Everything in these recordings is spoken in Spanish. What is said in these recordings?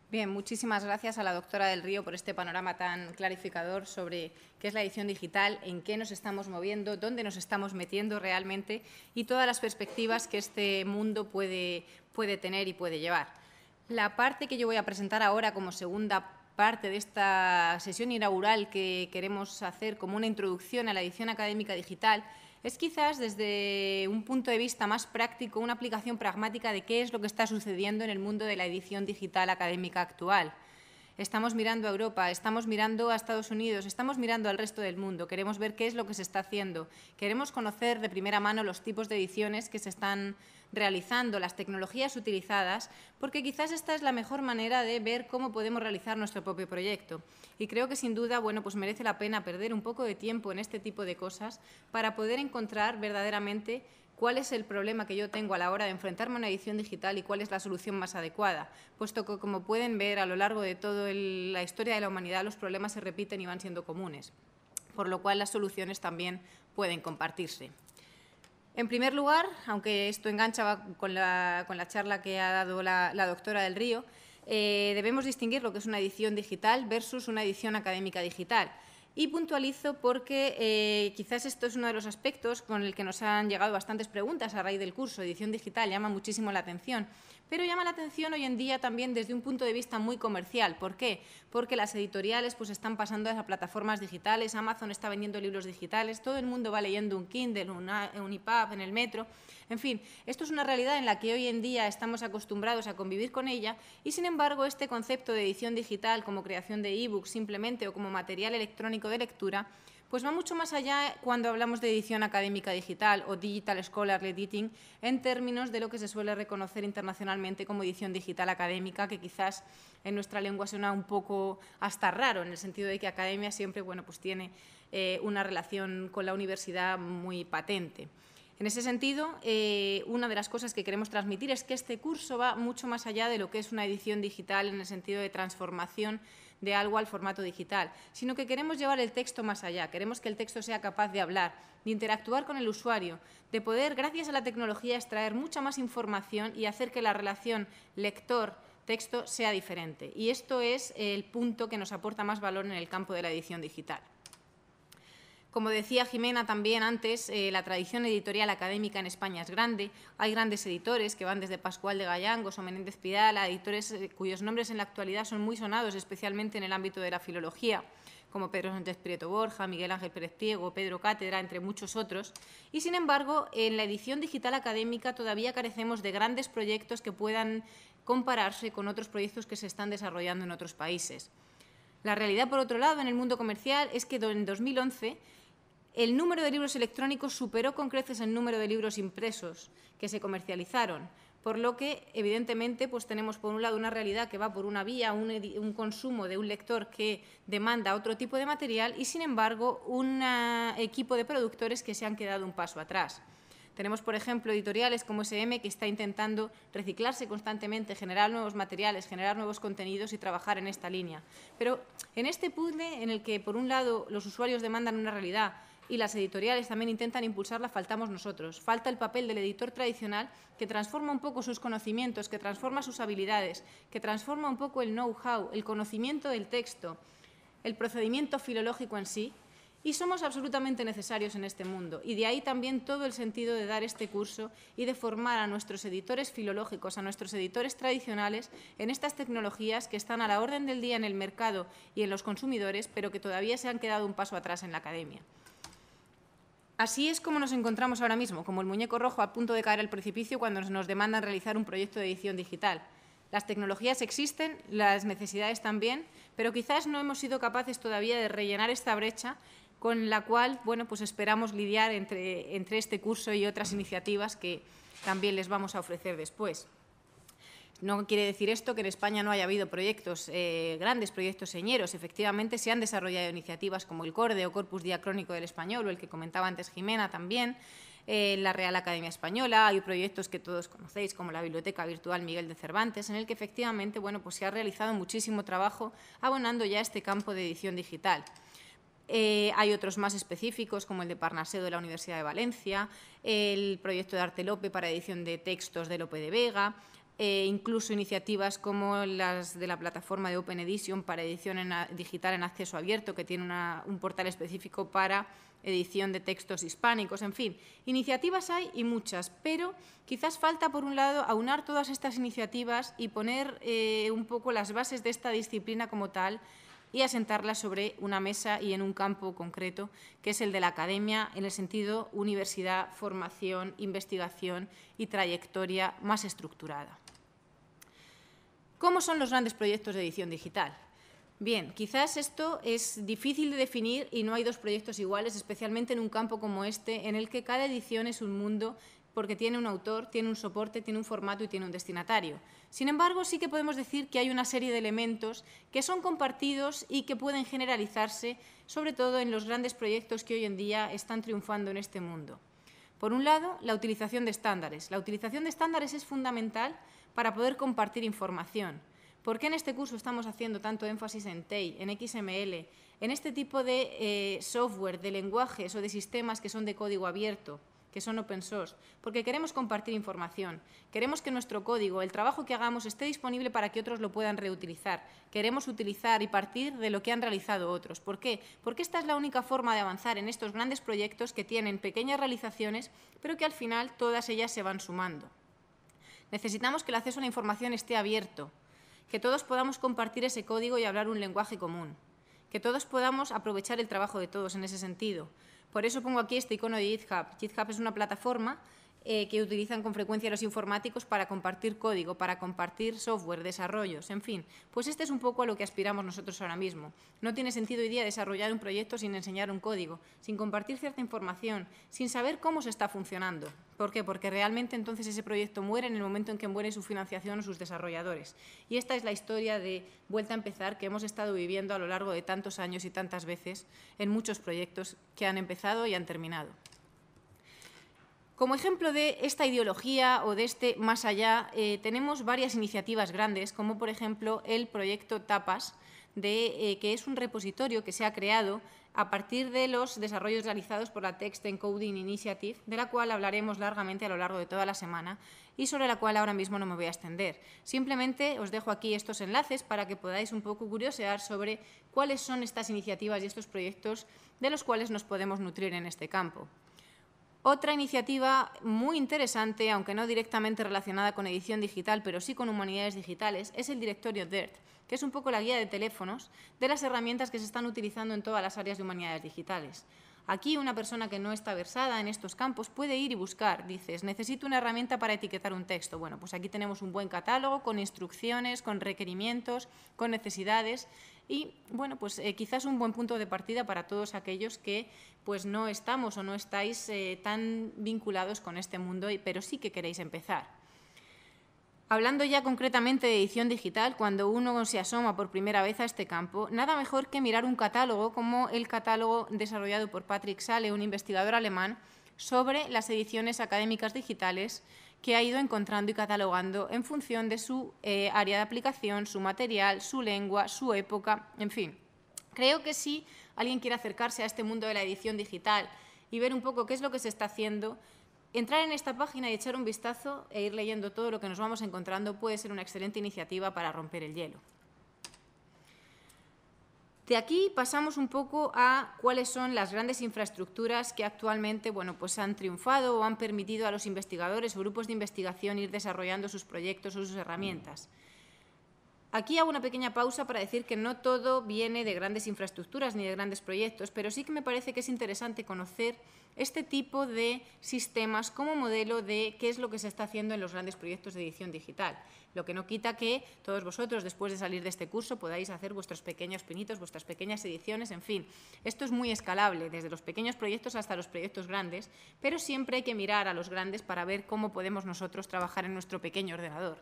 Bien, muchísimas gracias a la doctora del Río por este panorama tan clarificador sobre qué es la edición digital, en qué nos estamos moviendo, dónde nos estamos metiendo realmente y todas las perspectivas que este mundo puede tener y puede llevar. La parte que yo voy a presentar ahora como segunda parte de esta sesión inaugural que queremos hacer como una introducción a la edición académica digital es quizás desde un punto de vista más práctico, una aplicación pragmática de qué es lo que está sucediendo en el mundo de la edición digital académica actual. Estamos mirando a Europa, estamos mirando a Estados Unidos, estamos mirando al resto del mundo, queremos ver qué es lo que se está haciendo, queremos conocer de primera mano los tipos de ediciones que se están realizando, las tecnologías utilizadas, porque quizás esta es la mejor manera de ver cómo podemos realizar nuestro propio proyecto. Y creo que sin duda, pues merece la pena perder un poco de tiempo en este tipo de cosas para poder encontrar verdaderamente cuál es el problema que yo tengo a la hora de enfrentarme a una edición digital y cuál es la solución más adecuada, puesto que, como pueden ver, a lo largo de toda la historia de la humanidad los problemas se repiten y van siendo comunes, por lo cual las soluciones también pueden compartirse. En primer lugar, aunque esto engancha con la charla que ha dado la doctora del Río, debemos distinguir lo que es una edición digital versus una edición académica digital. Y puntualizo porque quizás esto es uno de los aspectos con el que nos han llegado bastantes preguntas a raíz del curso. Edición digital llama muchísimo la atención, pero llama la atención hoy en día también desde un punto de vista muy comercial. ¿Por qué? Porque las editoriales pues, están pasando a plataformas digitales, Amazon está vendiendo libros digitales, todo el mundo va leyendo un Kindle, un EPUB en el metro. En fin, esto es una realidad en la que hoy en día estamos acostumbrados a convivir con ella y, sin embargo, este concepto de edición digital como creación de e-books simplemente o como material electrónico de lectura, pues va mucho más allá cuando hablamos de edición académica digital o Digital Scholarly Editing en términos de lo que se suele reconocer internacionalmente como edición digital académica, que quizás en nuestra lengua suena un poco hasta raro, en el sentido de que academia siempre pues tiene una relación con la universidad muy patente. En ese sentido, una de las cosas que queremos transmitir es que este curso va mucho más allá de lo que es una edición digital en el sentido de transformación de algo al formato digital, sino que queremos llevar el texto más allá, queremos que el texto sea capaz de hablar, de interactuar con el usuario, de poder, gracias a la tecnología, extraer mucha más información y hacer que la relación lector-texto sea diferente. Y esto es el punto que nos aporta más valor en el campo de la edición digital. Como decía Jimena también antes, la tradición editorial académica en España es grande. Hay grandes editores que van desde Pascual de Gallangos o Menéndez Pidal a editores cuyos nombres en la actualidad son muy sonados, especialmente en el ámbito de la filología, como Pedro Sánchez Prieto Borja, Miguel Ángel Pérez Priego, Pedro Cátedra, entre muchos otros. Y, sin embargo, en la edición digital académica todavía carecemos de grandes proyectos que puedan compararse con otros proyectos que se están desarrollando en otros países. La realidad, por otro lado, en el mundo comercial es que en 2011 el número de libros electrónicos superó con creces el número de libros impresos que se comercializaron, por lo que, evidentemente, pues tenemos por un lado una realidad que va por una vía, un consumo de un lector que demanda otro tipo de material y, sin embargo, un equipo de productores que se han quedado un paso atrás. Tenemos, por ejemplo, editoriales como SM que está intentando reciclarse constantemente, generar nuevos materiales, generar nuevos contenidos y trabajar en esta línea. Pero en este puzzle en el que, por un lado, los usuarios demandan una realidad y las editoriales también intentan impulsarla, faltamos nosotros. Falta el papel del editor tradicional que transforma un poco sus conocimientos, que transforma sus habilidades, que transforma un poco el know-how, el conocimiento del texto, el procedimiento filológico en sí. Y somos absolutamente necesarios en este mundo. Y de ahí también todo el sentido de dar este curso y de formar a nuestros editores filológicos, a nuestros editores tradicionales en estas tecnologías que están a la orden del día en el mercado y en los consumidores, pero que todavía se han quedado un paso atrás en la academia. Así es como nos encontramos ahora mismo, como el muñeco rojo a punto de caer al precipicio cuando nos demandan realizar un proyecto de edición digital. Las tecnologías existen, las necesidades también, pero quizás no hemos sido capaces todavía de rellenar esta brecha con la cual pues esperamos lidiar entre este curso y otras iniciativas que también les vamos a ofrecer después. No quiere decir esto que en España no haya habido proyectos, grandes proyectos señeros. Efectivamente, se han desarrollado iniciativas como el CORDE o Corpus Diacrónico del Español, o el que comentaba antes Jimena también, la Real Academia Española. Hay proyectos que todos conocéis, como la Biblioteca Virtual Miguel de Cervantes, en el que efectivamente pues se ha realizado muchísimo trabajo abonando ya este campo de edición digital. Hay otros más específicos, como el de Parnaseo de la Universidad de Valencia, el proyecto de Arte Lope para edición de textos de Lope de Vega. incluso iniciativas como las de la plataforma de Open Edition para edición digital en acceso abierto, que tiene un portal específico para edición de textos hispánicos, en fin. Iniciativas hay y muchas, pero quizás falta, por un lado, aunar todas estas iniciativas y poner un poco las bases de esta disciplina como tal y asentarlas sobre una mesa y en un campo concreto, que es el de la academia, en el sentido universidad, formación, investigación y trayectoria más estructurada. ¿Cómo son los grandes proyectos de edición digital? Bien, quizás esto es difícil de definir y no hay dos proyectos iguales, especialmente en un campo como este, en el que cada edición es un mundo porque tiene un autor, tiene un soporte, tiene un formato y tiene un destinatario. Sin embargo, sí que podemos decir que hay una serie de elementos que son compartidos y que pueden generalizarse, sobre todo en los grandes proyectos que hoy en día están triunfando en este mundo. Por un lado, la utilización de estándares. La utilización de estándares es fundamental para poder compartir información. ¿Por qué en este curso estamos haciendo tanto énfasis en TEI, en XML, en este tipo de software, de lenguajes o de sistemas que son de código abierto, que son open source? Porque queremos compartir información, queremos que nuestro código, el trabajo que hagamos, esté disponible para que otros lo puedan reutilizar. Queremos utilizar y partir de lo que han realizado otros. ¿Por qué? Porque esta es la única forma de avanzar en estos grandes proyectos que tienen pequeñas realizaciones, pero que al final todas ellas se van sumando. Necesitamos que el acceso a la información esté abierto, que todos podamos compartir ese código y hablar un lenguaje común, que todos podamos aprovechar el trabajo de todos en ese sentido. Por eso pongo aquí este icono de GitHub. GitHub es una plataforma que utilizan con frecuencia los informáticos para compartir código, para compartir software, desarrollos, en fin. Pues este es un poco a lo que aspiramos nosotros ahora mismo. No tiene sentido hoy día desarrollar un proyecto sin enseñar un código, sin compartir cierta información, sin saber cómo se está funcionando. ¿Por qué? Porque realmente entonces ese proyecto muere en el momento en que muere su financiación o sus desarrolladores. Y esta es la historia de vuelta a empezar que hemos estado viviendo a lo largo de tantos años y tantas veces en muchos proyectos que han empezado y han terminado. Como ejemplo de esta ideología o de este más allá, tenemos varias iniciativas grandes, como por ejemplo el proyecto TAPAS, que es un repositorio que se ha creado a partir de los desarrollos realizados por la Text Encoding Initiative, de la cual hablaremos largamente a lo largo de toda la semana y sobre la cual ahora mismo no me voy a extender. Simplemente os dejo aquí estos enlaces para que podáis un poco curiosear sobre cuáles son estas iniciativas y estos proyectos de los cuales nos podemos nutrir en este campo. Otra iniciativa muy interesante, aunque no directamente relacionada con edición digital, pero sí con humanidades digitales, es el directorio DIRT, que es un poco la guía de teléfonos de las herramientas que se están utilizando en todas las áreas de humanidades digitales. Aquí una persona que no está versada en estos campos puede ir y buscar, dices, necesito una herramienta para etiquetar un texto. Bueno, pues aquí tenemos un buen catálogo con instrucciones, con requerimientos, con necesidades y, bueno, pues quizás un buen punto de partida para todos aquellos que pues no estamos o no estáis tan vinculados con este mundo, pero sí que queréis empezar. Hablando ya concretamente de edición digital, cuando uno se asoma por primera vez a este campo, nada mejor que mirar un catálogo como el catálogo desarrollado por Patrick Salle, un investigador alemán, sobre las ediciones académicas digitales que ha ido encontrando y catalogando en función de su área de aplicación, su material, su lengua, su época, en fin. Creo que si alguien quiere acercarse a este mundo de la edición digital y ver un poco qué es lo que se está haciendo, entrar en esta página y echar un vistazo e ir leyendo todo lo que nos vamos encontrando puede ser una excelente iniciativa para romper el hielo. De aquí pasamos un poco a cuáles son las grandes infraestructuras que actualmente pues han triunfado o han permitido a los investigadores o grupos de investigación ir desarrollando sus proyectos o sus herramientas. Aquí hago una pequeña pausa para decir que no todo viene de grandes infraestructuras ni de grandes proyectos, pero sí que me parece que es interesante conocer este tipo de sistemas como modelo de qué es lo que se está haciendo en los grandes proyectos de edición digital. Lo que no quita que todos vosotros, después de salir de este curso, podáis hacer vuestros pequeños pinitos, vuestras pequeñas ediciones, en fin. Esto es muy escalable, desde los pequeños proyectos hasta los proyectos grandes, pero siempre hay que mirar a los grandes para ver cómo podemos nosotros trabajar en nuestro pequeño ordenador.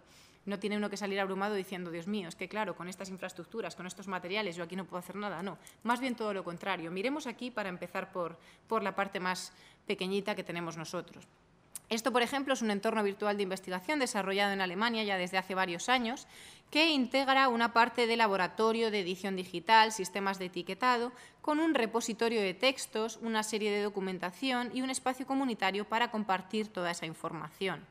No tiene uno que salir abrumado diciendo, Dios mío, es que claro, con estas infraestructuras, con estos materiales, yo aquí no puedo hacer nada. No, más bien todo lo contrario. Miremos aquí para empezar por la parte más pequeñita que tenemos nosotros. Esto, por ejemplo, es un entorno virtual de investigación desarrollado en Alemania ya desde hace varios años que integra una parte de laboratorio de edición digital, sistemas de etiquetado, con un repositorio de textos, una serie de documentación y un espacio comunitario para compartir toda esa información.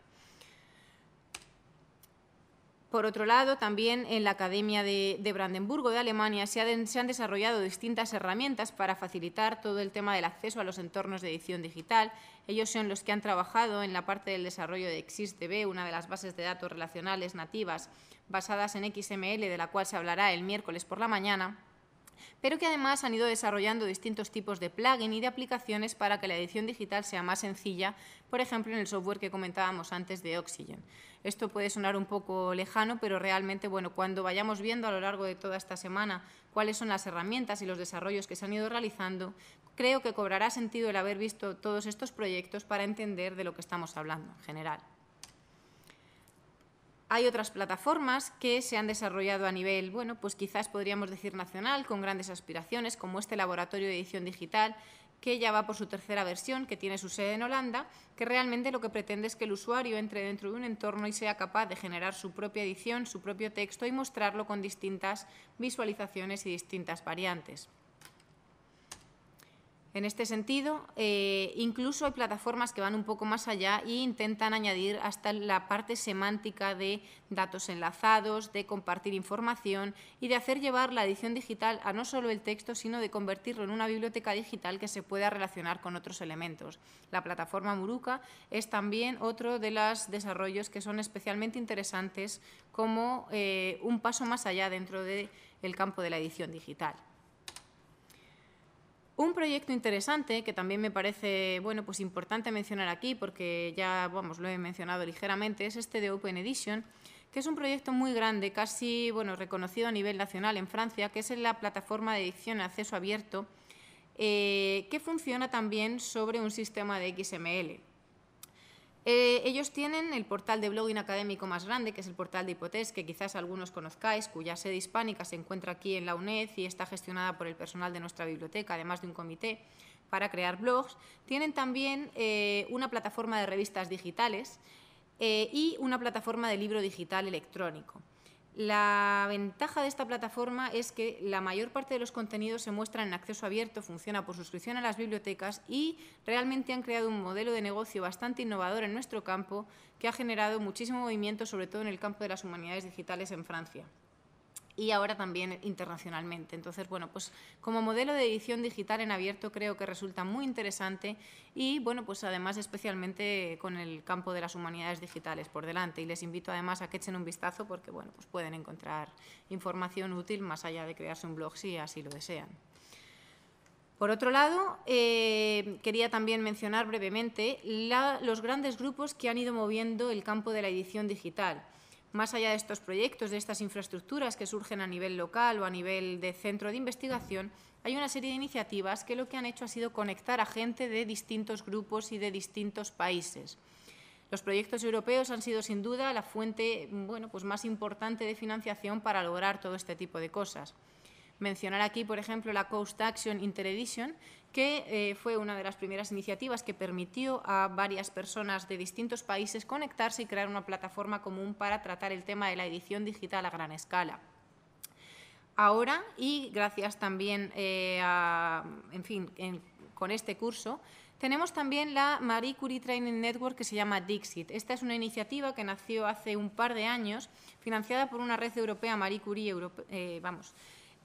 Por otro lado, también en la Academia de Brandenburgo de Alemania se han desarrollado distintas herramientas para facilitar todo el tema del acceso a los entornos de edición digital. Ellos son los que han trabajado en la parte del desarrollo de XISDB, una de las bases de datos relacionales nativas basadas en XML, de la cual se hablará el miércoles por la mañana, pero que además han ido desarrollando distintos tipos de plugin y de aplicaciones para que la edición digital sea más sencilla, por ejemplo, en el software que comentábamos antes de Oxygen. Esto puede sonar un poco lejano, pero realmente, bueno, cuando vayamos viendo a lo largo de toda esta semana cuáles son las herramientas y los desarrollos que se han ido realizando, creo que cobrará sentido el haber visto todos estos proyectos para entender de lo que estamos hablando en general. Hay otras plataformas que se han desarrollado a nivel, bueno, pues quizás podríamos decir nacional, con grandes aspiraciones, como este laboratorio de edición digital, que ya va por su tercera versión, que tiene su sede en Holanda, que realmente lo que pretende es que el usuario entre dentro de un entorno y sea capaz de generar su propia edición, su propio texto y mostrarlo con distintas visualizaciones y distintas variantes. En este sentido, incluso hay plataformas que van un poco más allá e intentan añadir hasta la parte semántica de datos enlazados, de compartir información y de hacer llevar la edición digital a no solo el texto, sino de convertirlo en una biblioteca digital que se pueda relacionar con otros elementos. La plataforma Muruka es también otro de los desarrollos que son especialmente interesantes como un paso más allá dentro del campo de la edición digital. Un proyecto interesante que también me parece, bueno, pues importante mencionar aquí, porque ya, vamos, lo he mencionado ligeramente, es este de Open Edition, que es un proyecto muy grande, casi, bueno, reconocido a nivel nacional en Francia, que es la plataforma de edición en acceso abierto, que funciona también sobre un sistema de XML. Ellos tienen el portal de blogging académico más grande, que es el portal de Hypothesis, que quizás algunos conozcáis, cuya sede hispánica se encuentra aquí en la UNED y está gestionada por el personal de nuestra biblioteca, además de un comité para crear blogs. Tienen también una plataforma de revistas digitales y una plataforma de libro digital electrónico. La ventaja de esta plataforma es que la mayor parte de los contenidos se muestran en acceso abierto, funciona por suscripción a las bibliotecas y realmente han creado un modelo de negocio bastante innovador en nuestro campo que ha generado muchísimo movimiento, sobre todo en el campo de las humanidades digitales en Francia y ahora también internacionalmente. Entonces, bueno, pues como modelo de edición digital en abierto creo que resulta muy interesante y, bueno, pues además especialmente con el campo de las humanidades digitales por delante. Y les invito además a que echen un vistazo porque, bueno, pues pueden encontrar información útil más allá de crearse un blog si así lo desean. Por otro lado, quería también mencionar brevemente los grandes grupos que han ido moviendo el campo de la edición digital. Más allá de estos proyectos, de estas infraestructuras que surgen a nivel local o a nivel de centro de investigación, hay una serie de iniciativas que lo que han hecho ha sido conectar a gente de distintos grupos y de distintos países. Los proyectos europeos han sido sin duda la fuente, bueno, pues más importante de financiación para lograr todo este tipo de cosas. Mencionar aquí, por ejemplo, la Coast Action Interedition, que fue una de las primeras iniciativas que permitió a varias personas de distintos países conectarse y crear una plataforma común para tratar el tema de la edición digital a gran escala. Ahora, y gracias también con este curso, tenemos también la Marie Curie Training Network que se llama Dixit. Esta es una iniciativa que nació hace un par de años, financiada por una red europea Marie Curie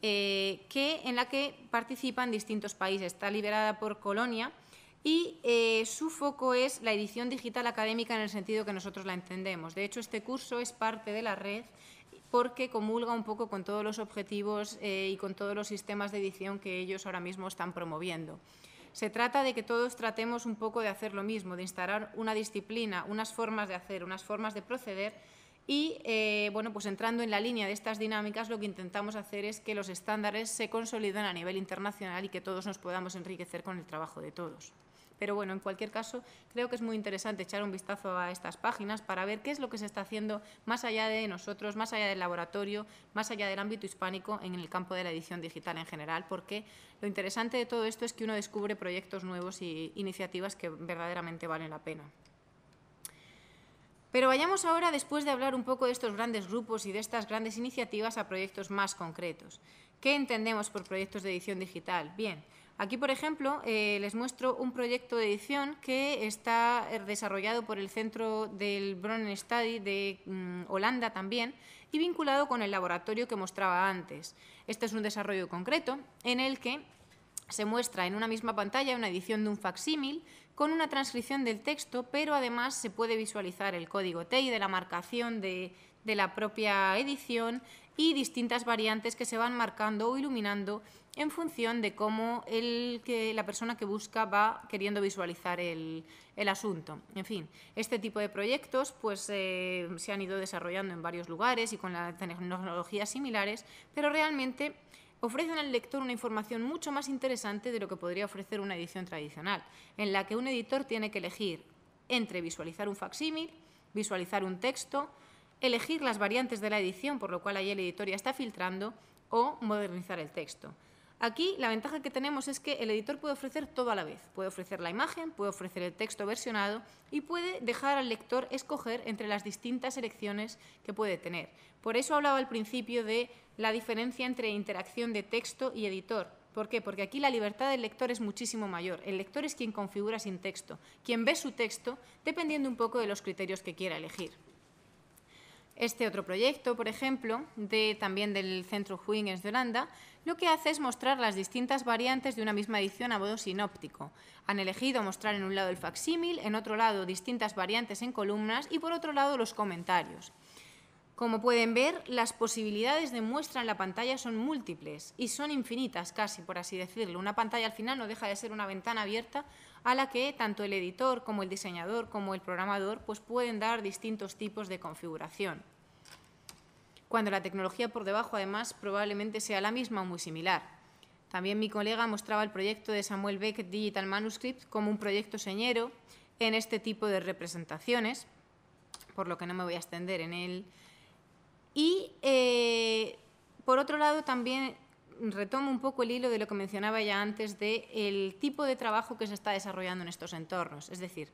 en la que participan distintos países. Está liderada por Colonia y su foco es la edición digital académica en el sentido que nosotros la entendemos. De hecho, este curso es parte de la red porque comulga un poco con todos los objetivos y con todos los sistemas de edición que ellos ahora mismo están promoviendo. Se trata de que todos tratemos un poco de hacer lo mismo, de instalar una disciplina, unas formas de hacer, unas formas de proceder. Y, bueno, pues entrando en la línea de estas dinámicas, lo que intentamos hacer es que los estándares se consoliden a nivel internacional y que todos nos podamos enriquecer con el trabajo de todos. Pero, bueno, en cualquier caso, creo que es muy interesante echar un vistazo a estas páginas para ver qué es lo que se está haciendo más allá de nosotros, más allá del laboratorio, más allá del ámbito hispánico en el campo de la edición digital en general, porque lo interesante de todo esto es que uno descubre proyectos nuevos y iniciativas que verdaderamente valen la pena. Pero vayamos ahora, después de hablar un poco de estos grandes grupos y de estas grandes iniciativas, a proyectos más concretos. ¿Qué entendemos por proyectos de edición digital? Bien, Aquí, por ejemplo, les muestro un proyecto de edición que está desarrollado por el Centro del Bronnen Study de Holanda también y vinculado con el laboratorio que mostraba antes. Este es un desarrollo concreto en el que se muestra en una misma pantalla una edición de un facsímil con una transcripción del texto, pero además se puede visualizar el código TEI de la marcación de la propia edición y distintas variantes que se van marcando o iluminando en función de cómo la persona que busca va queriendo visualizar el asunto. En fin, este tipo de proyectos pues, se han ido desarrollando en varios lugares y con las tecnologías similares, pero realmente ofrecen al lector una información mucho más interesante de lo que podría ofrecer una edición tradicional, en la que un editor tiene que elegir entre visualizar un facsímil, visualizar un texto, elegir las variantes de la edición, por lo cual ahí el editor ya está filtrando, o modernizar el texto. Aquí la ventaja que tenemos es que el editor puede ofrecer todo a la vez. Puede ofrecer la imagen, puede ofrecer el texto versionado y puede dejar al lector escoger entre las distintas selecciones que puede tener. Por eso hablaba al principio de la diferencia entre interacción de texto y editor. ¿Por qué? Porque aquí la libertad del lector es muchísimo mayor. El lector es quien configura sin texto, quien ve su texto dependiendo un poco de los criterios que quiera elegir. Este otro proyecto, por ejemplo, también del Centro Huygens de Holanda, lo que hace es mostrar las distintas variantes de una misma edición a modo sinóptico. Han elegido mostrar en un lado el facsímil, en otro lado distintas variantes en columnas y por otro lado los comentarios. Como pueden ver, las posibilidades de muestra en la pantalla son múltiples y son infinitas casi, por así decirlo. Una pantalla al final no deja de ser una ventana abierta a la que tanto el editor como el diseñador como el programador pues pueden dar distintos tipos de configuración. Cuando la tecnología por debajo, además, probablemente sea la misma o muy similar. También mi colega mostraba el proyecto de Samuel Beckett Digital Manuscript como un proyecto señero en este tipo de representaciones, por lo que no me voy a extender en él. Y, por otro lado, también retomo un poco el hilo de lo que mencionaba ya antes del tipo de trabajo que se está desarrollando en estos entornos. Es decir,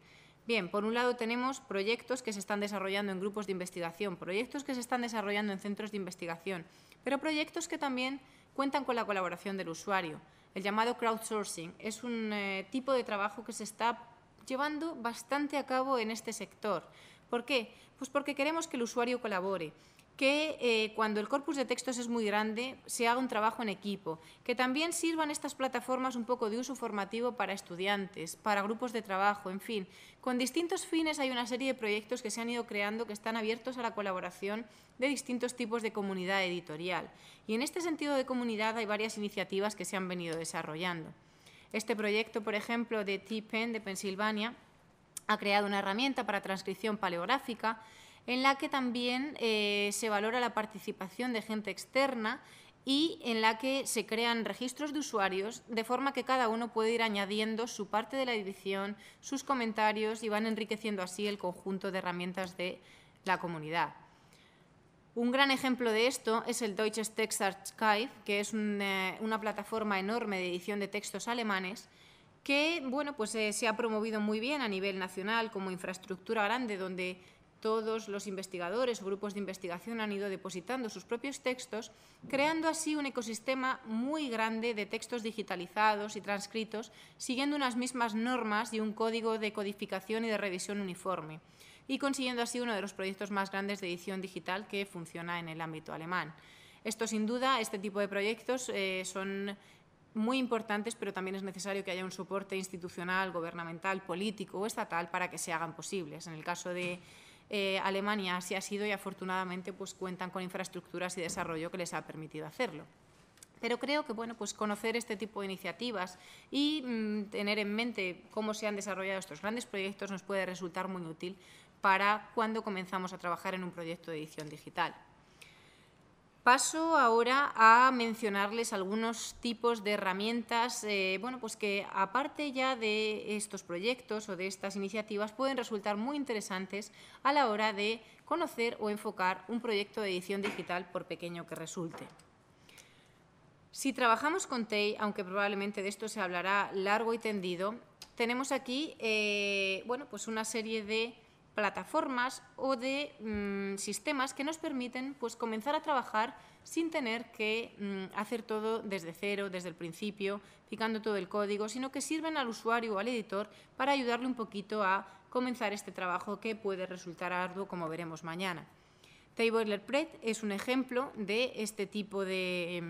bien, por un lado tenemos proyectos que se están desarrollando en grupos de investigación, proyectos que se están desarrollando en centros de investigación, pero proyectos que también cuentan con la colaboración del usuario. El llamado crowdsourcing es un tipo de trabajo que se está llevando bastante a cabo en este sector. ¿Por qué? Pues porque queremos que el usuario colabore, que cuando el corpus de textos es muy grande se haga un trabajo en equipo, que también sirvan estas plataformas un poco de uso formativo para estudiantes, para grupos de trabajo, en fin. Con distintos fines hay una serie de proyectos que se han ido creando que están abiertos a la colaboración de distintos tipos de comunidad editorial. Y en este sentido de comunidad hay varias iniciativas que se han venido desarrollando. Este proyecto, por ejemplo, de T-Pen de Pensilvania, ha creado una herramienta para transcripción paleográfica en la que también se valora la participación de gente externa y en la que se crean registros de usuarios de forma que cada uno puede ir añadiendo su parte de la edición, sus comentarios y van enriqueciendo así el conjunto de herramientas de la comunidad. Un gran ejemplo de esto es el Deutsches Textarchiv, que es una plataforma enorme de edición de textos alemanes que bueno, pues, se ha promovido muy bien a nivel nacional como infraestructura grande donde todos los investigadores o grupos de investigación han ido depositando sus propios textos, creando así un ecosistema muy grande de textos digitalizados y transcritos, siguiendo unas mismas normas y un código de codificación y de revisión uniforme, y consiguiendo así uno de los proyectos más grandes de edición digital que funciona en el ámbito alemán. Esto, sin duda, este tipo de proyectos son muy importantes, pero también es necesario que haya un soporte institucional, gubernamental, político o estatal para que se hagan posibles. En el caso de Alemania así ha sido y afortunadamente pues, cuentan con infraestructuras y desarrollo que les ha permitido hacerlo. Pero creo que bueno, pues conocer este tipo de iniciativas y tener en mente cómo se han desarrollado estos grandes proyectos nos puede resultar muy útil para cuando comenzamos a trabajar en un proyecto de edición digital. Paso ahora a mencionarles algunos tipos de herramientas bueno, pues que aparte ya de estos proyectos o de estas iniciativas pueden resultar muy interesantes a la hora de conocer o enfocar un proyecto de edición digital por pequeño que resulte. Si trabajamos con TEI, aunque probablemente de esto se hablará largo y tendido, tenemos aquí bueno, pues una serie de plataformas o de sistemas que nos permiten pues, comenzar a trabajar sin tener que hacer todo desde cero, desde el principio, picando todo el código, sino que sirven al usuario o al editor para ayudarle un poquito a comenzar este trabajo que puede resultar arduo, como veremos mañana. Boilerplate es un ejemplo de este tipo de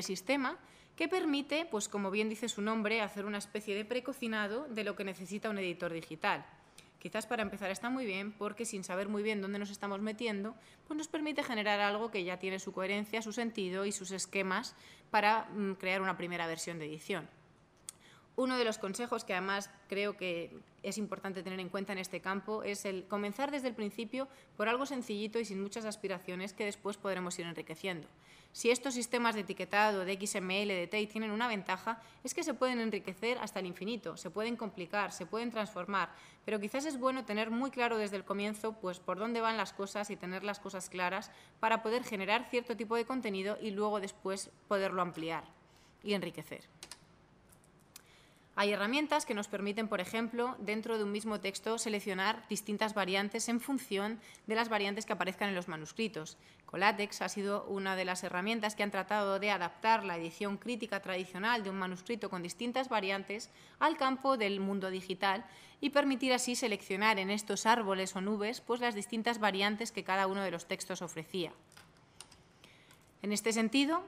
sistema que permite, pues como bien dice su nombre, hacer una especie de precocinado de lo que necesita un editor digital. Quizás para empezar está muy bien porque sin saber muy bien dónde nos estamos metiendo, pues nos permite generar algo que ya tiene su coherencia, su sentido y sus esquemas para crear una primera versión de edición. Uno de los consejos que además creo que es importante tener en cuenta en este campo es el comenzar desde el principio por algo sencillito y sin muchas aspiraciones que después podremos ir enriqueciendo. Si estos sistemas de etiquetado, de XML, de TEI tienen una ventaja, es que se pueden enriquecer hasta el infinito, se pueden complicar, se pueden transformar, pero quizás es bueno tener muy claro desde el comienzo pues, por dónde van las cosas y tener las cosas claras para poder generar cierto tipo de contenido y luego después poderlo ampliar y enriquecer. Hay herramientas que nos permiten, por ejemplo, dentro de un mismo texto, seleccionar distintas variantes en función de las variantes que aparezcan en los manuscritos. Collatex ha sido una de las herramientas que han tratado de adaptar la edición crítica tradicional de un manuscrito con distintas variantes al campo del mundo digital y permitir así seleccionar en estos árboles o nubes pues, las distintas variantes que cada uno de los textos ofrecía. En este sentido,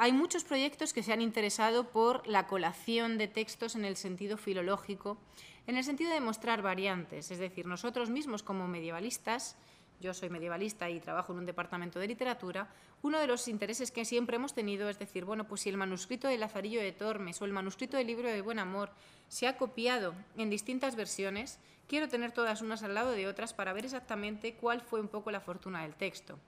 hay muchos proyectos que se han interesado por la colación de textos en el sentido filológico, en el sentido de mostrar variantes, es decir, nosotros mismos como medievalistas, yo soy medievalista y trabajo en un departamento de literatura, uno de los intereses que siempre hemos tenido es decir, bueno, pues si el manuscrito de Lazarillo de Tormes o el manuscrito del libro de Buen Amor se ha copiado en distintas versiones, quiero tener todas unas al lado de otras para ver exactamente cuál fue un poco la fortuna del texto.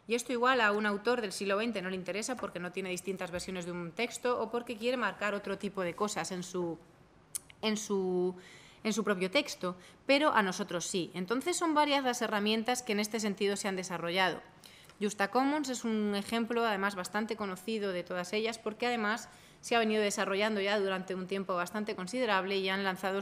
Y esto igual a un autor del siglo XX no le interesa porque no tiene distintas versiones de un texto o porque quiere marcar otro tipo de cosas en su propio texto, pero a nosotros sí. Entonces son varias las herramientas que en este sentido se han desarrollado. Juxtacommons es un ejemplo además bastante conocido de todas ellas porque además se ha venido desarrollando ya durante un tiempo bastante considerable y han lanzado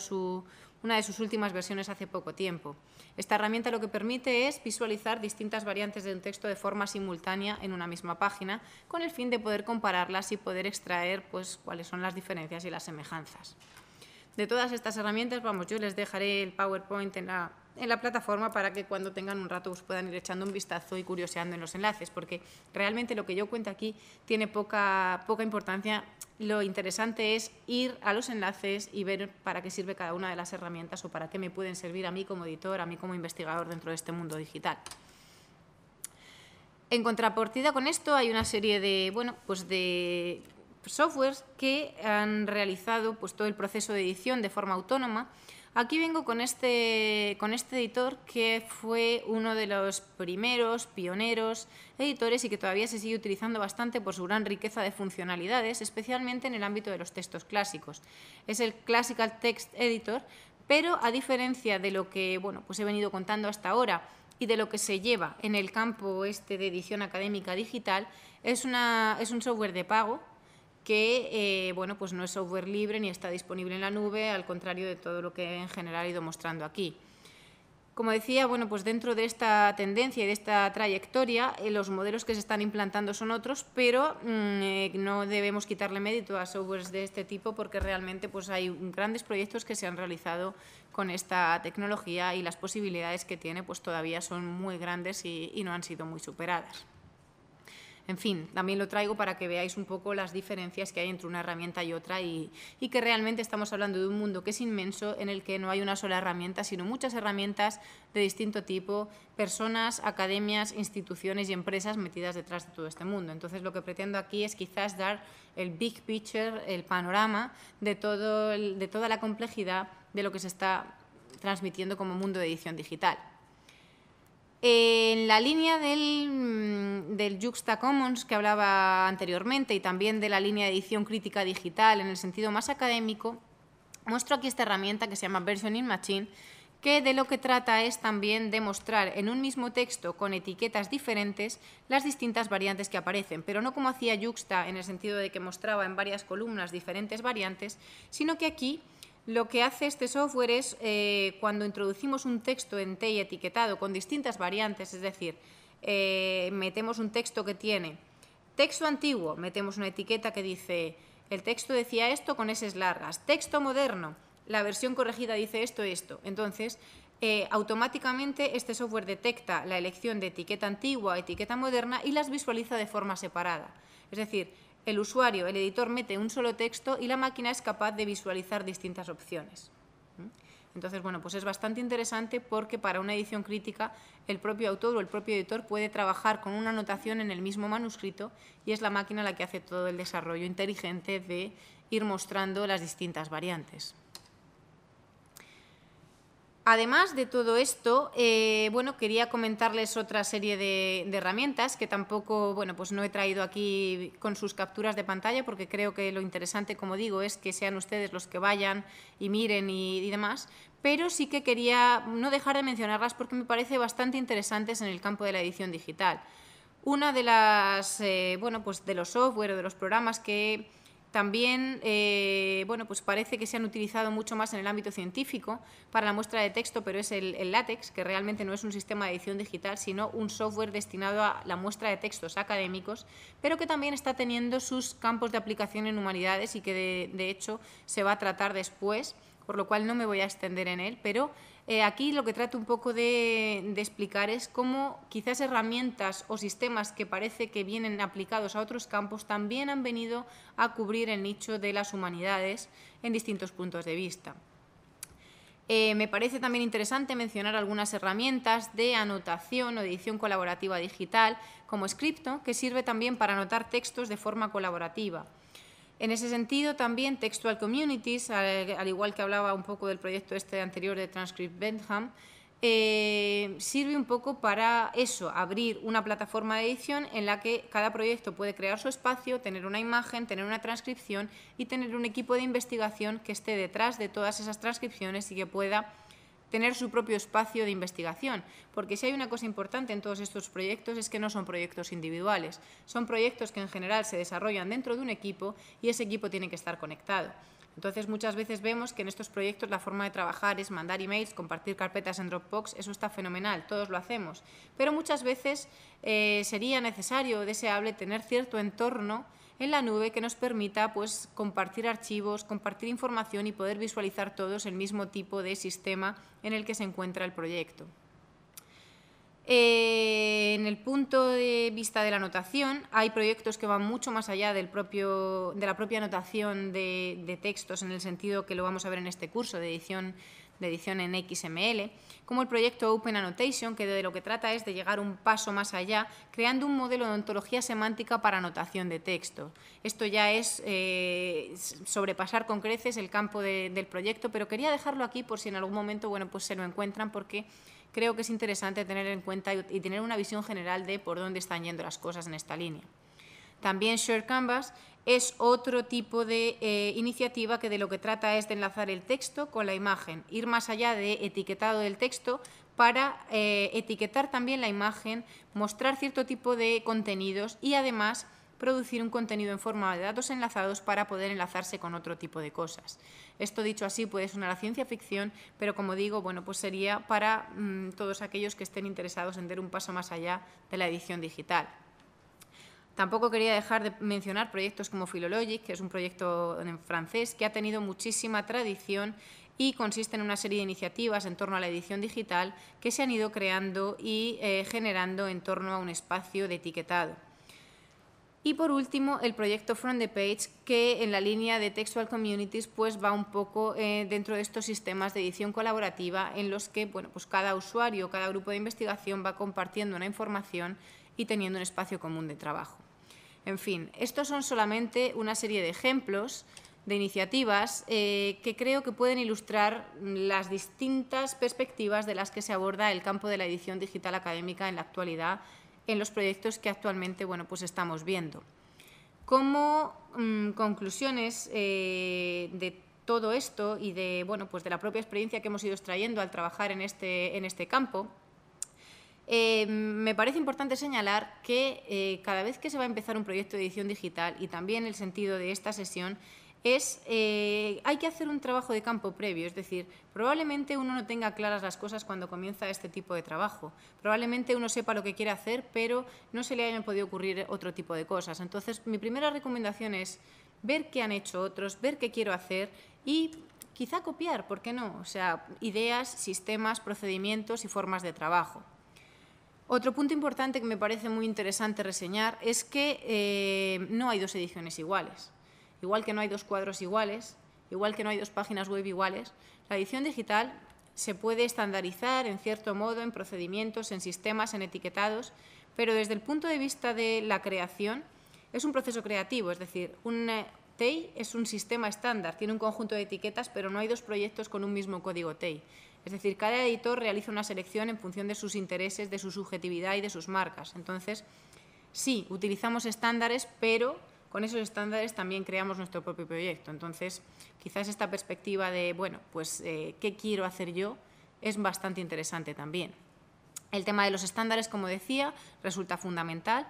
una de sus últimas versiones hace poco tiempo. Esta herramienta lo que permite es visualizar distintas variantes de un texto de forma simultánea en una misma página con el fin de poder compararlas y poder extraer pues, cuáles son las diferencias y las semejanzas. De todas estas herramientas, yo les dejaré el PowerPoint en la plataforma para que cuando tengan un rato pues, puedan ir echando un vistazo y curioseando en los enlaces, porque realmente lo que yo cuento aquí tiene poca importancia. Lo interesante es ir a los enlaces y ver para qué sirve cada una de las herramientas o para qué me pueden servir a mí como editor, a mí como investigador dentro de este mundo digital. En contrapartida con esto hay una serie de softwares que han realizado pues, todo el proceso de edición de forma autónoma. Aquí vengo con este editor que fue uno de los primeros, pioneros editores y que todavía se sigue utilizando bastante por su gran riqueza de funcionalidades, especialmente en el ámbito de los textos clásicos. Es el Classical Text Editor, pero a diferencia de lo que he venido contando hasta ahora y de lo que se lleva en el campo de edición académica digital, es un software de pago que pues no es software libre ni está disponible en la nube, al contrario de todo lo que en general he ido mostrando aquí. Como decía, pues dentro de esta tendencia y de esta trayectoria, los modelos que se están implantando son otros, pero no debemos quitarle mérito a softwares de este tipo porque realmente pues, hay grandes proyectos que se han realizado con esta tecnología y las posibilidades que tiene pues, todavía son muy grandes y no han sido muy superadas. En fin, también lo traigo para que veáis un poco las diferencias que hay entre una herramienta y otra y que realmente estamos hablando de un mundo que es inmenso en el que no hay una sola herramienta, sino muchas herramientas de distinto tipo, personas, academias, instituciones y empresas metidas detrás de todo este mundo. Entonces, lo que pretendo aquí es quizás dar el big picture, el panorama de toda la complejidad de lo que se está transmitiendo como mundo de edición digital. En la línea del Juxtacommons que hablaba anteriormente y también de la línea de edición crítica digital en el sentido más académico, muestro aquí esta herramienta que se llama Versioning Machine, que de lo que trata es también de mostrar en un mismo texto con etiquetas diferentes las distintas variantes que aparecen, pero no como hacía Juxta en el sentido de que mostraba en varias columnas diferentes variantes, sino que aquí Lo que hace este software es, cuando introducimos un texto en TEI etiquetado con distintas variantes, es decir, metemos un texto que tiene texto antiguo, metemos una etiqueta que dice el texto decía esto con eses largas, texto moderno, la versión corregida dice esto y esto. Entonces, automáticamente este software detecta la elección de etiqueta antigua, etiqueta moderna y las visualiza de forma separada. Es decir, el usuario, el editor, mete un solo texto y la máquina es capaz de visualizar distintas opciones. Entonces, bueno, pues es bastante interesante porque para una edición crítica el propio autor o el propio editor puede trabajar con una anotación en el mismo manuscrito y es la máquina la que hace todo el desarrollo inteligente de ir mostrando las distintas variantes. Además de todo esto, bueno, quería comentarles otra serie de herramientas que tampoco, bueno, pues no he traído aquí con sus capturas de pantalla porque creo que lo interesante, como digo, es que sean ustedes los que vayan y miren y demás, pero sí que quería no dejar de mencionarlas porque me parece bastante interesantes en el campo de la edición digital. Una de las, bueno, pues de los software o de los programas que también, bueno, pues parece que se han utilizado mucho más en el ámbito científico para la muestra de texto, pero es el LaTeX, que realmente no es un sistema de edición digital, sino un software destinado a la muestra de textos académicos, pero que también está teniendo sus campos de aplicación en humanidades y que de hecho se va a tratar después, por lo cual no me voy a extender en él, pero aquí lo que trato un poco de explicar es cómo quizás herramientas o sistemas que parece que vienen aplicados a otros campos también han venido a cubrir el nicho de las humanidades en distintos puntos de vista. Me parece también interesante mencionar algunas herramientas de anotación o edición colaborativa digital, como Scripto, que sirve también para anotar textos de forma colaborativa. En ese sentido, también Textual Communities, al igual que hablaba un poco del proyecto este anterior de Transcript Bentham, sirve un poco para eso, abrir una plataforma de edición en la que cada proyecto puede crear su espacio, tener una imagen, tener una transcripción y tener un equipo de investigación que esté detrás de todas esas transcripciones y que pueda tener su propio espacio de investigación, porque si hay una cosa importante en todos estos proyectos es que no son proyectos individuales, son proyectos que en general se desarrollan dentro de un equipo y ese equipo tiene que estar conectado. Entonces, muchas veces vemos que en estos proyectos la forma de trabajar es mandar emails, compartir carpetas en Dropbox, eso está fenomenal, todos lo hacemos, pero muchas veces sería necesario o deseable tener cierto entorno en la nube que nos permita pues, compartir archivos, compartir información y poder visualizar todos el mismo tipo de sistema en el que se encuentra el proyecto. En el punto de vista de la anotación, hay proyectos que van mucho más allá de la propia anotación de textos, en el sentido que lo vamos a ver en este curso de edición en XML, como el proyecto Open Annotation, que de lo que trata es de llegar un paso más allá, creando un modelo de ontología semántica para anotación de texto. Esto ya es sobrepasar con creces el campo del proyecto, pero quería dejarlo aquí por si en algún momento bueno, pues se lo encuentran, porque creo que es interesante tener en cuenta y tener una visión general de por dónde están yendo las cosas en esta línea. También Share Canvas es otro tipo de iniciativa que de lo que trata es de enlazar el texto con la imagen, ir más allá de etiquetado del texto para etiquetar también la imagen, mostrar cierto tipo de contenidos y además producir un contenido en forma de datos enlazados para poder enlazarse con otro tipo de cosas. Esto dicho así puede sonar a ciencia ficción, pero como digo, bueno, pues sería para todos aquellos que estén interesados en dar un paso más allá de la edición digital. Tampoco quería dejar de mencionar proyectos como Philologic, que es un proyecto en francés que ha tenido muchísima tradición y consiste en una serie de iniciativas en torno a la edición digital que se han ido creando y generando en torno a un espacio de etiquetado. Y por último, el proyecto From the Page, que en la línea de Textual Communities pues va un poco dentro de estos sistemas de edición colaborativa en los que bueno, pues cada usuario, cada grupo de investigación va compartiendo una información y teniendo un espacio común de trabajo. En fin, estos son solamente una serie de ejemplos de iniciativas que creo que pueden ilustrar las distintas perspectivas de las que se aborda el campo de la edición digital académica en la actualidad en los proyectos que actualmente bueno, pues estamos viendo. Como conclusiones de todo esto y de, bueno, pues de la propia experiencia que hemos ido extrayendo al trabajar en este campo, me parece importante señalar que cada vez que se va a empezar un proyecto de edición digital, y también el sentido de esta sesión, hay que hacer un trabajo de campo previo, es decir, probablemente uno no tenga claras las cosas cuando comienza este tipo de trabajo. Probablemente uno sepa lo que quiere hacer, pero no se le hayan podido ocurrir otro tipo de cosas. Entonces, mi primera recomendación es ver qué han hecho otros, ver qué quiero hacer y quizá copiar, ¿por qué no? O sea, ideas, sistemas, procedimientos y formas de trabajo. Otro punto importante que me parece muy interesante reseñar es que no hay dos ediciones iguales. Igual que no hay dos cuadros iguales, igual que no hay dos páginas web iguales, la edición digital se puede estandarizar en cierto modo en procedimientos, en sistemas, en etiquetados, pero desde el punto de vista de la creación es un proceso creativo, es decir, un TEI es un sistema estándar, tiene un conjunto de etiquetas, pero no hay dos proyectos con un mismo código TEI. Es decir, cada editor realiza una selección en función de sus intereses, de su subjetividad y de sus marcas. Entonces, sí, utilizamos estándares, pero con esos estándares también creamos nuestro propio proyecto. Entonces, quizás esta perspectiva de, bueno, pues, ¿qué quiero hacer yo? Es bastante interesante también. El tema de los estándares, como decía, resulta fundamental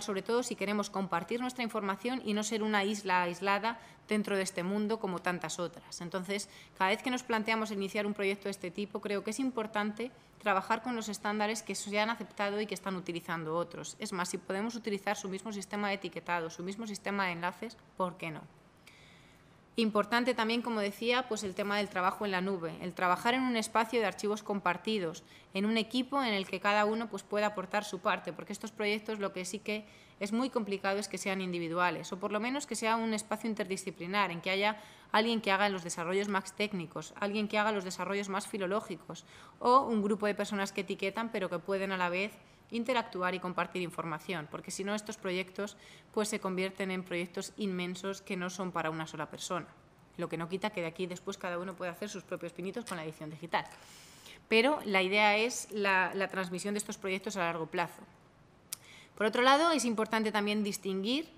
sobre todo si queremos compartir nuestra información y no ser una isla aislada dentro de este mundo como tantas otras. Entonces, cada vez que nos planteamos iniciar un proyecto de este tipo, creo que es importante trabajar con los estándares que se han aceptado y que están utilizando otros. Es más, si podemos utilizar su mismo sistema de etiquetado, su mismo sistema de enlaces, ¿por qué no? Importante también, como decía, pues el tema del trabajo en la nube, el trabajar en un espacio de archivos compartidos, en un equipo en el que cada uno pues, pueda aportar su parte, porque estos proyectos lo que sí que es muy complicado es que sean individuales, o por lo menos que sea un espacio interdisciplinar, en que haya alguien que haga los desarrollos más técnicos, alguien que haga los desarrollos más filológicos, o un grupo de personas que etiquetan, pero que pueden a la vez interactuar y compartir información, porque si no estos proyectos pues se convierten en proyectos inmensos que no son para una sola persona, lo que no quita que de aquí después cada uno pueda hacer sus propios pinitos con la edición digital. Pero la idea es la transmisión de estos proyectos a largo plazo. Por otro lado, es importante también distinguir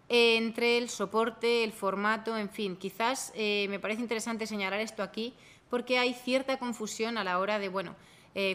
entre el soporte, el formato, en fin, quizás me parece interesante señalar esto aquí porque hay cierta confusión a la hora de, bueno,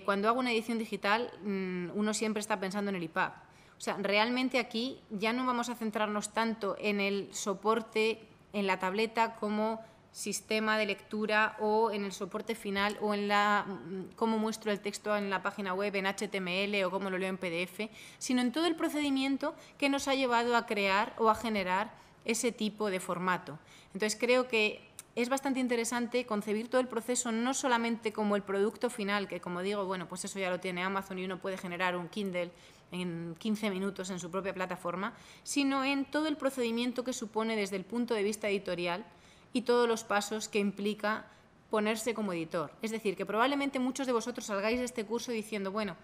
cuando hago una edición digital, uno siempre está pensando en el EPUB. O sea, realmente aquí ya no vamos a centrarnos tanto en el soporte en la tableta como sistema de lectura o en el soporte final o en cómo muestro el texto en la página web en HTML o cómo lo leo en PDF, sino en todo el procedimiento que nos ha llevado a crear o a generar ese tipo de formato. Entonces, creo que es bastante interesante concebir todo el proceso no solamente como el producto final, que como digo, bueno, pues eso ya lo tiene Amazon y uno puede generar un Kindle en 15 minutos en su propia plataforma, sino en todo el procedimiento que supone desde el punto de vista editorial y todos los pasos que implica ponerse como editor. Es decir, que probablemente muchos de vosotros salgáis de este curso diciendo, bueno,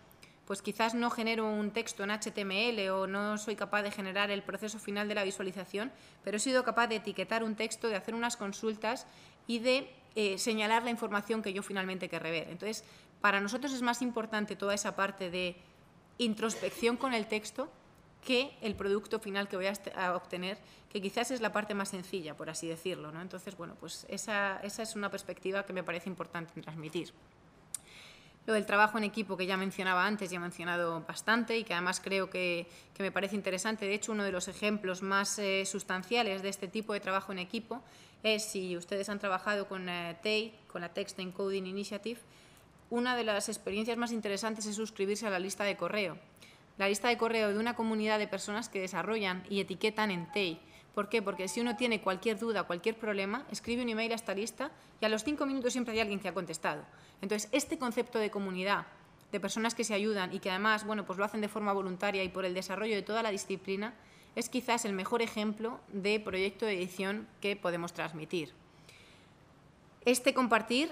pues quizás no genero un texto en HTML o no soy capaz de generar el proceso final de la visualización, pero he sido capaz de etiquetar un texto, de hacer unas consultas y de señalar la información que yo finalmente querré ver. Entonces, para nosotros es más importante toda esa parte de introspección con el texto que el producto final que voy a obtener, que quizás es la parte más sencilla, por así decirlo, ¿no? Entonces, bueno, pues esa es una perspectiva que me parece importante transmitir. Lo del trabajo en equipo que ya mencionaba antes, ya he mencionado bastante y que además creo que me parece interesante. De hecho, uno de los ejemplos más sustanciales de este tipo de trabajo en equipo es si ustedes han trabajado con TEI, con la Text Encoding Initiative, una de las experiencias más interesantes es suscribirse a la lista de correo. La lista de correo de una comunidad de personas que desarrollan y etiquetan en TEI. ¿Por qué? Porque si uno tiene cualquier duda, cualquier problema, escribe un email a esta lista y a los 5 minutos siempre hay alguien que ha contestado. Entonces, este concepto de comunidad, de personas que se ayudan y que además, bueno, pues lo hacen de forma voluntaria y por el desarrollo de toda la disciplina, es quizás el mejor ejemplo de proyecto de edición que podemos transmitir. Este compartir,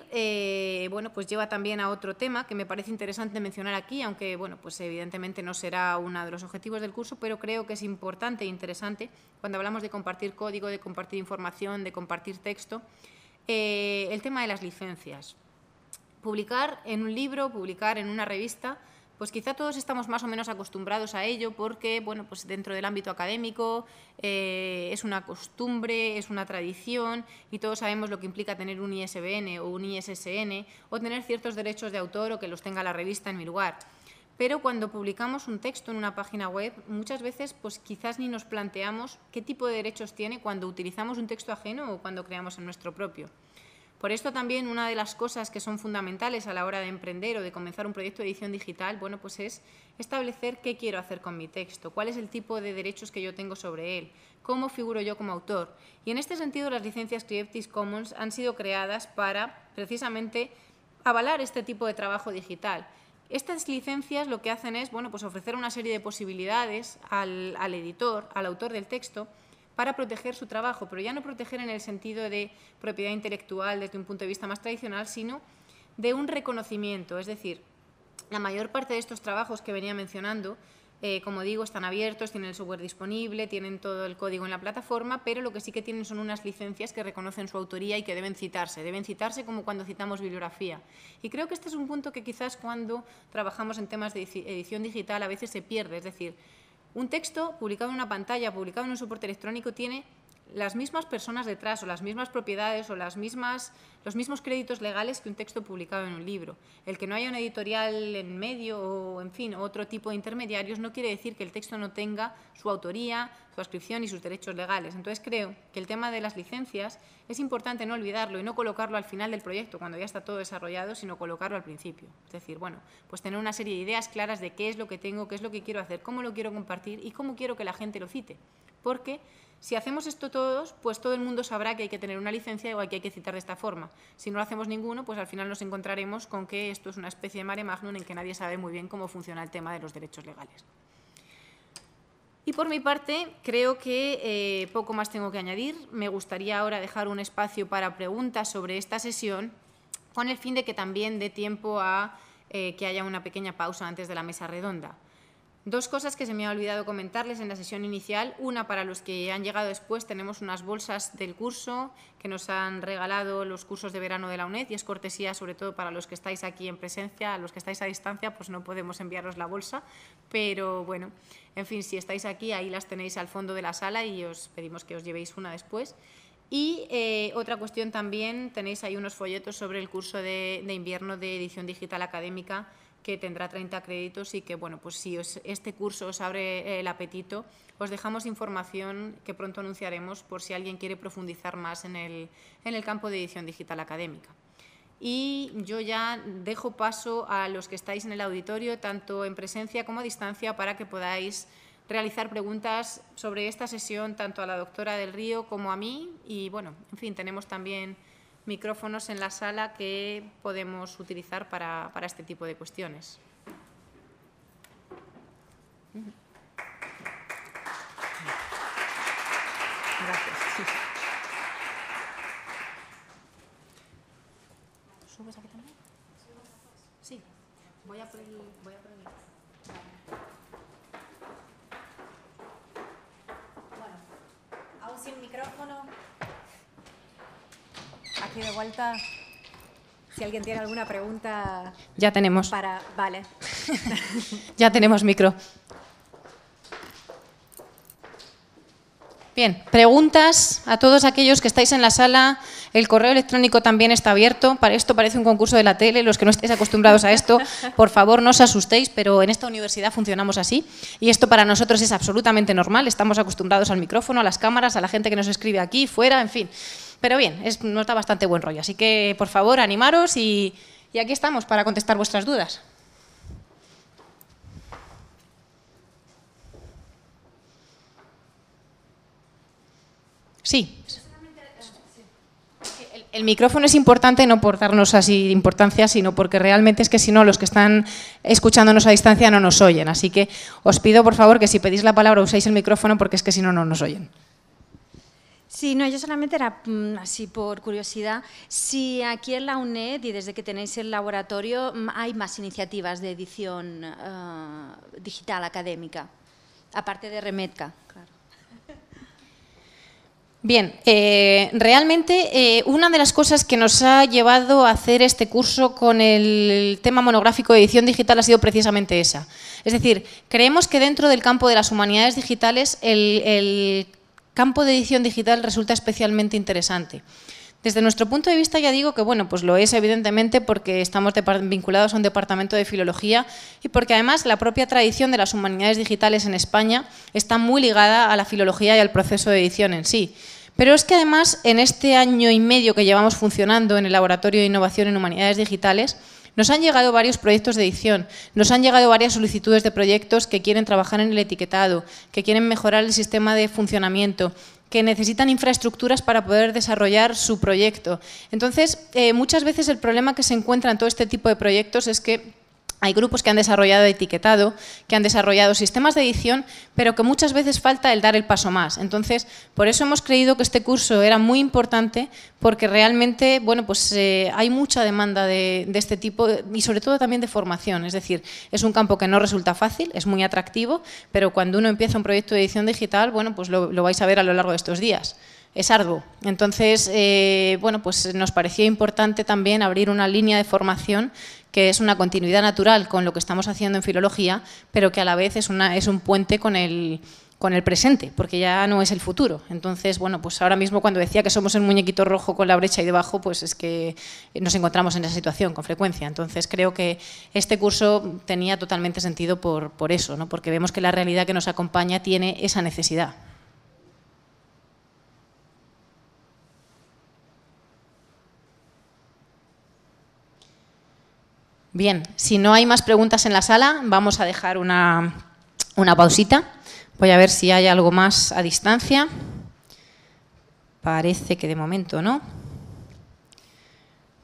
bueno, pues lleva también a otro tema que me parece interesante mencionar aquí, aunque, bueno, pues evidentemente no será uno de los objetivos del curso, pero creo que es importante e interesante cuando hablamos de compartir código, de compartir información, de compartir texto, el tema de las licencias. Publicar en un libro, publicar en una revista, pues quizá todos estamos más o menos acostumbrados a ello porque, bueno, pues dentro del ámbito académico es una costumbre, es una tradición y todos sabemos lo que implica tener un ISBN o un ISSN o tener ciertos derechos de autor o que los tenga la revista en mi lugar. pero cuando publicamos un texto en una página web, muchas veces pues quizás ni nos planteamos qué tipo de derechos tiene cuando utilizamos un texto ajeno o cuando creamos el nuestro propio. Por esto también una de las cosas que son fundamentales a la hora de emprender o de comenzar un proyecto de edición digital, bueno, pues es establecer qué quiero hacer con mi texto, cuál es el tipo de derechos que yo tengo sobre él, cómo figuro yo como autor. Y en este sentido las licencias Creative Commons han sido creadas para precisamente avalar este tipo de trabajo digital. Estas licencias lo que hacen es, bueno, pues ofrecer una serie de posibilidades al editor, al autor del texto, para proteger su trabajo, pero ya no proteger en el sentido de propiedad intelectual desde un punto de vista más tradicional, sino de un reconocimiento. Es decir, la mayor parte de estos trabajos que venía mencionando, como digo, están abiertos, tienen el software disponible, tienen todo el código en la plataforma, pero lo que sí que tienen son unas licencias que reconocen su autoría y que deben citarse como cuando citamos bibliografía. Y creo que este es un punto que quizás cuando trabajamos en temas de edición digital a veces se pierde, es decir, un texto publicado en una pantalla, publicado en un soporte electrónico, tiene las mismas personas detrás o las mismas propiedades o los mismos créditos legales que un texto publicado en un libro. El que no haya una editorial en medio o, en fin, otro tipo de intermediarios no quiere decir que el texto no tenga su autoría, su adscripción y sus derechos legales. Entonces creo que el tema de las licencias es importante no olvidarlo y no colocarlo al final del proyecto, cuando ya está todo desarrollado, sino colocarlo al principio. Es decir, bueno, pues tener una serie de ideas claras de qué es lo que tengo, qué es lo que quiero hacer, cómo lo quiero compartir y cómo quiero que la gente lo cite. Porque si hacemos esto todos, pues todo el mundo sabrá que hay que tener una licencia o que hay que citar de esta forma. Si no lo hacemos ninguno, pues al final nos encontraremos con que esto es una especie de mare magnum en que nadie sabe muy bien cómo funciona el tema de los derechos legales. Y por mi parte, creo que poco más tengo que añadir. Me gustaría ahora dejar un espacio para preguntas sobre esta sesión, con el fin de que también dé tiempo a que haya una pequeña pausa antes de la mesa redonda. Dos cosas que se me ha olvidado comentarles en la sesión inicial. Una, para los que han llegado después, tenemos unas bolsas del curso que nos han regalado los cursos de verano de la UNED y es cortesía sobre todo para los que estáis aquí en presencia. A los que estáis a distancia pues no podemos enviaros la bolsa, pero bueno, en fin, si estáis aquí, ahí las tenéis al fondo de la sala y os pedimos que os llevéis una después. Y otra cuestión también, tenéis ahí unos folletos sobre el curso de invierno de edición digital académica, que tendrá 30 créditos y que, bueno, pues si este curso os abre el apetito, os dejamos información que pronto anunciaremos por si alguien quiere profundizar más en el campo de edición digital académica. Y yo ya dejo paso a los que estáis en el auditorio, tanto en presencia como a distancia, para que podáis realizar preguntas sobre esta sesión, tanto a la doctora del Río como a mí. Y, bueno, en fin, tenemos también micrófonos en la sala que podemos utilizar para este tipo de cuestiones. Gracias. ¿Subes aquí también? Sí. Voy a por el... Bueno, aún sin micrófono. Aquí de vuelta, si alguien tiene alguna pregunta... Ya tenemos. Vale. Ya tenemos micro. Bien, preguntas a todos aquellos que estáis en la sala. El correo electrónico también está abierto. Para esto parece un concurso de la tele. Los que no estéis acostumbrados a esto, por favor, no os asustéis, pero en esta universidad funcionamos así. Y esto para nosotros es absolutamente normal. Estamos acostumbrados al micrófono, a las cámaras, a la gente que nos escribe aquí, fuera, en fin. Pero bien, nos da bastante buen rollo. Así que, por favor, animaros y aquí estamos para contestar vuestras dudas. Sí. El micrófono es importante no por darnos así importancia, sino porque realmente es que si no, los que están escuchándonos a distancia no nos oyen. Así que os pido, por favor, que si pedís la palabra uséis el micrófono porque es que si no, no nos oyen. Sí, no, yo solamente era así por curiosidad, si aquí en la UNED y desde que tenéis el laboratorio hay más iniciativas de edición digital académica, aparte de Remetka, claro. Bien, realmente una de las cosas que nos ha llevado a hacer este curso con el tema monográfico de edición digital ha sido precisamente esa. Es decir, creemos que dentro del campo de las humanidades digitales el campo de edición digital resulta especialmente interesante. Desde nuestro punto de vista ya digo que bueno, pues lo es evidentemente porque estamos vinculados a un departamento de filología y porque además la propia tradición de las humanidades digitales en España está muy ligada a la filología y al proceso de edición en sí. Pero es que además en este año y medio que llevamos funcionando en el Laboratorio de Innovación en Humanidades Digitales, nos han llegado varios proyectos de edición, nos han llegado varias solicitudes de proyectos que quieren trabajar en el etiquetado, que quieren mejorar el sistema de funcionamiento, que necesitan infraestructuras para poder desarrollar su proyecto. Entonces, muchas veces el problema que se encuentra en todo este tipo de proyectos es que hay grupos que han desarrollado etiquetado, que han desarrollado sistemas de edición, pero que muchas veces falta el dar el paso más. Entonces, por eso hemos creído que este curso era muy importante, porque realmente, bueno, pues hay mucha demanda de este tipo y sobre todo también de formación. Es decir, es un campo que no resulta fácil, es muy atractivo, pero cuando uno empieza un proyecto de edición digital, bueno, pues lo vais a ver a lo largo de estos días. Es arduo. Entonces, bueno, pues nos parecía importante también abrir una línea de formación que es una continuidad natural con lo que estamos haciendo en filología, pero que a la vez es un puente con el presente, porque ya no es el futuro. Entonces, bueno, pues ahora mismo cuando decía que somos el muñequito rojo con la brecha ahí debajo, pues es que nos encontramos en esa situación con frecuencia. Entonces, creo que este curso tenía totalmente sentido por eso, ¿no? Porque vemos que la realidad que nos acompaña tiene esa necesidad. Bien, si no hay más preguntas en la sala, vamos a dejar una pausita. Voy a ver si hay algo más a distancia. Parece que de momento no.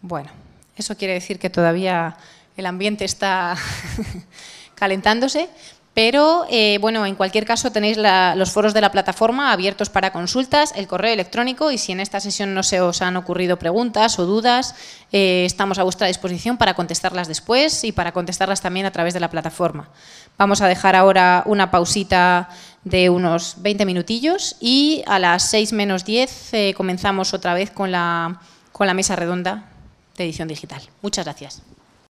Bueno, eso quiere decir que todavía el ambiente está calentándose. Pero, bueno, en cualquier caso tenéis los foros de la plataforma abiertos para consultas, el correo electrónico y si en esta sesión no se os han ocurrido preguntas o dudas, estamos a vuestra disposición para contestarlas después y para contestarlas también a través de la plataforma. Vamos a dejar ahora una pausita de unos 20 minutillos y a las 6 menos 10 comenzamos otra vez con la mesa redonda de edición digital. Muchas gracias.